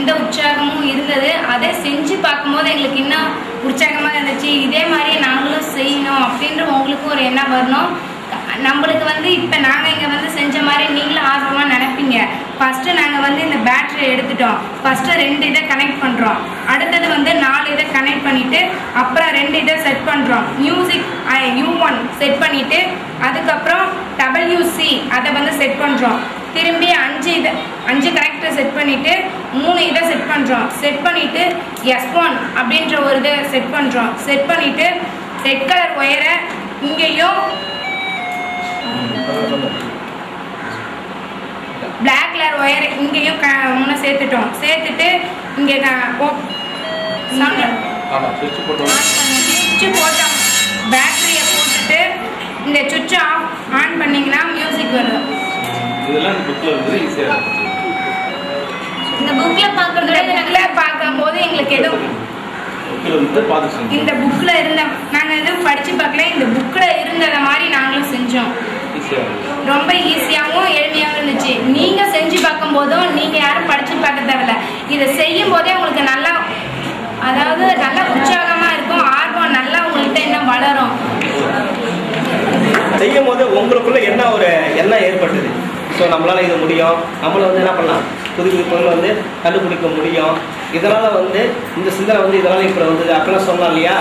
எந்த உற்சாகமும் இருந்தது. அதை செஞ்சு பார்க்கும்போது எங்களுக்கு இன்னும் உற்சாகமாக இருந்துச்சு. இதே மாதிரி நாங்களும் செய்யணும் அப்படின்ற உங்களுக்கும் ஒரு எண்ணம் வரணும். நம்மளுக்கு வந்து இப்போ நாங்கள் இங்கே வந்து செஞ்ச மாதிரி நீங்களும் ஆர்வமாக நினைப்பீங்க. ஃபஸ்ட்டு நாங்கள் வந்து இந்த பேட்டரி எடுத்துட்டோம். ஃபஸ்ட்டு 2 இதை கனெக்ட் பண்ணுறோம். அடுத்தது வந்து 4 இதை கனெக்ட் பண்ணிவிட்டு அப்புறம் 2 இதை செட் பண்ணுறோம். மியூசிக் U1 செட் பண்ணிவிட்டு அதுக்கப்புறம் WC அதை வந்து செட் பண்ணுறோம். திரும்பி 5 கனெக்டரை செட் பண்ணிவிட்டு 3 இதை செட் பண்ணுறோம். செட் பண்ணிவிட்டு S1 அப்படின்ற ஒரு இதை செட் பண்ணுறோம். செட் பண்ணிவிட்டு ரெட் கலர் ஒயரை இங்கேயும் பிளாக் கலர் ஒயர் இங்கேயும் முன்ன சேர்த்துட்டோம். சேர்த்துட்டு இங்கே சுவிட்ச் போட்டோம். பேட்டரியை போட்டுட்டு இந்த சுவிட்சை ஆன் பண்ணிங்கன்னா மியூசிக் வரும். இந்த புக்கில் பார்க்கும்போது எங்களுக்கு எதுவும் இந்த புக்கில் இருந்த நாங்கள் எதுவும் படித்து பார்க்கல. இந்த புக்கில் இருந்ததை மாதிரி நாங்களும் செஞ்சோம். ரொம்ப ஈஸியாகவும் எளிமையாகவும் இருந்துச்சு. நீங்கள் செஞ்சு பார்க்கும்போதும் நீங்கள் யாரும் படித்து பார்க்க தேவையில்ல. இதை செய்யும் போதே உங்களுக்கு நல்லா நல்லா உற்சாகமாக இருக்கும். ஆர்வம் நல்லா உங்கள்கிட்ட இன்னும் வளரும். செய்யும் போது உங்களுக்குள்ள என்ன ஒரு எண்ணம் ஏற்பட்டது? ஸோ நம்மளால் இது முடியும், நம்மளை வந்து என்ன பண்ணலாம், புது புது பொருள் வந்து கண்டுபிடிக்க முடியும். இதனால் வந்து இந்த சிந்தனை வந்து இதனால் இப்போ வந்து அப்படிலாம் சொன்னோம் இல்லையா,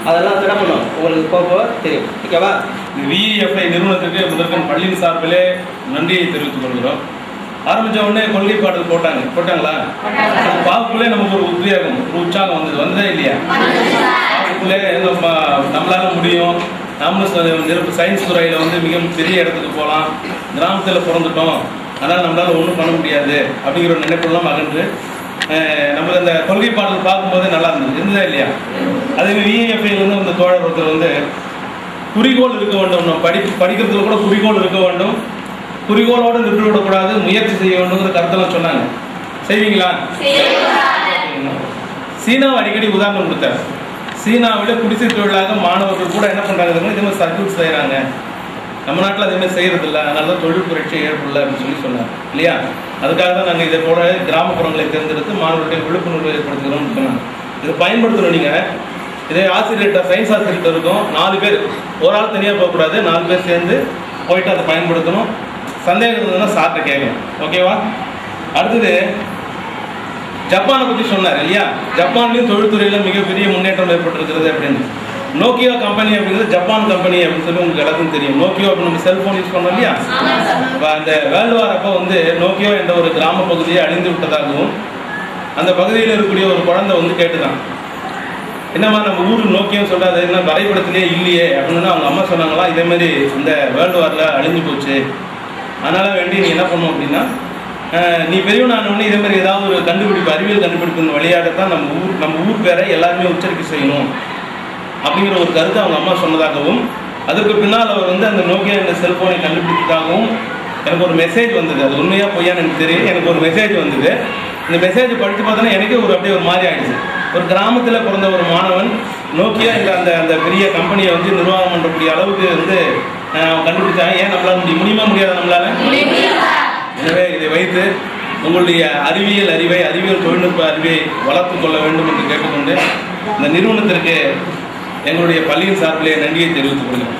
அதெல்லாம் வந்து என்ன பண்ணணும் உங்களுக்கு போக தெரியும். ஓகேவா? VEFI நிறுவனத்துக்கு முதற்கண் பள்ளியின் சார்பிலே நன்றியை தெரிவித்துக் கொள்கிறோம். ஆரம்பித்த உடனே கொள்கை பாடல் போட்டாங்களா? பார்க்குள்ளே நமக்கு ஒரு உத்வேகம், ஒரு உற்சாகம் வந்ததே இல்லையா? பார்க்குள்ளே நம்மளால முடியும், நம்மளும் சயின்ஸ் துறையில் வந்து மிக பெரிய இடத்துக்கு போகலாம், கிராமத்தில் பிறந்துட்டோம், அதனால் நம்மளால ஒன்றும் பண்ண முடியாது அப்படிங்கிற ஒரு நினைப்பெல்லாம் அகன்று நம்ம இந்த கொள்கை பாடல் பார்க்கும்போதே நல்லா இருந்ததா இல்லையா? அதே VEFIலேருந்து இந்த தோழர் ஒருத்தர் வந்து குறிக்கோள் இருக்க வேண்டும், நம்ம படிக்கிறதுல கூட குறிக்கோள் இருக்க வேண்டும், குறிக்கோளோடு நின்று விடக்கூடாது, முயற்சி செய்ய வேண்டும்ங்கிற கருத்தெல்லாம் சொன்னாங்க. செய்வீங்களா? சீனாவை அடிக்கடி உதாரணம் கொடுத்தார். சீனாவில் குடிசை தொழிலாக மாணவர்கள் கூட என்ன பண்ணுறாங்க, இதே மாதிரி சர்க்யூட் செய்கிறாங்க. நம்ம நாட்டில் அதே மாதிரி செய்கிறது இல்லை, அதனால தான் தொழில் புரட்சி ஏற்படல அப்படின்னு சொன்னாங்க இல்லையா? அதுக்காக தான் நாங்கள் இதை போல கிராமப்புறங்களை தேர்ந்தெடுத்து மாணவர்களுடைய விழிப்புணர்வு ஏற்படுத்துகிறோம்னு சொன்னாங்க. இதை பயன்படுத்தணும். நீங்கள் இதே ஆசிரியர்கிட்ட, சயின்ஸ் ஆசிரியர்கிட்ட இருக்கும் 4 பேர், ஒரு ஆள் தனியாக போகக்கூடாது, 4 பேர் சேர்ந்து போயிட்டு அதை பயன்படுத்தணும். சந்தேகம் இருந்ததுன்னா சார்ட்ட கேட்கணும். ஓகேவா? அடுத்தது ஜப்பானை பற்றி சொன்னார் இல்லையா? ஜப்பான்லேயும் தொழில்துறையில் மிகப்பெரிய முன்னேற்றம் ஏற்பட்டிருக்கிறது அப்படின்னு. நோக்கியோ கம்பெனி அப்படிங்கிறது ஜப்பான் கம்பெனி அப்படின்னு சொல்லி உங்களுக்கு எல்லாத்துக்கும் தெரியும். நோக்கியோ அப்படின்னு நம்ம செல்ஃபோன் யூஸ் பண்ணோம் இல்லையா? அந்த வேர்ல்டு வார் அப்போ வந்து நோக்கியோ என்ற ஒரு கிராம பகுதியை அழிந்து விட்டதாகவும் அந்த பகுதியில் இருக்கக்கூடிய ஒரு குழந்தை வந்து கேட்டுதான், என்னம்மா நம்ம ஊர் நோக்கியம் சொல்றாரு, என்ன வரைபடத்திலே இல்லையே அப்படின்னு அவங்க அம்மா சொன்னாங்களா, இதே மாதிரி இந்த வேர்ல்டு வாரில் அழிஞ்சு போச்சு, அதனால வேண்டி நீ என்ன பண்ணும் அப்படின்னா, நீ பெரியவனானவொடனே இதே மாதிரி ஏதாவது ஒரு கண்டுபிடிப்பு, அறிவியல் கண்டுபிடிப்பின் வழியாகத்தான் நம்ம ஊர் பேரை எல்லாருமே உச்சரிக்கை செய்யணும் அப்படிங்கிற ஒரு கருத்தை அவங்க அம்மா சொன்னதாகவும், அதற்கு பின்னால் அவர் வந்து அந்த நோக்கியா என்ற செல்போனை கண்டுபிடித்ததாகவும் எனக்கு ஒரு மெசேஜ் வந்தது. அது உண்மையா பொய்யான்னு எனக்கு தெரியும். எனக்கு ஒரு மெசேஜ் வந்தது. இந்த மெசேஜ் படித்து பார்த்தோன்னா எனக்கே அப்படியே ஒரு மாதிரி ஆயிடுச்சு. ஒரு கிராமத்தில் பிறந்த ஒரு மாணவன் நோக்கியா என்ற அந்த பெரிய கம்பெனியை வந்து நிர்வாகம் பண்ணக்கூடிய அளவுக்கு வந்து கண்டுபிடிச்சாங்க. ஏன் நம்மளால முடியுமா முடியாத நம்மளால? எனவே இதை வைத்து உங்களுடைய அறிவியல் தொழில்நுட்ப அறிவை வளர்த்து கொள்ள வேண்டும் என்று கேட்டுக்கொண்டு இந்த நிறுவனத்திற்கு எங்களுடைய பள்ளியின் சார்பிலே நன்றியை தெரிவித்துக் கொள்கிறோம்.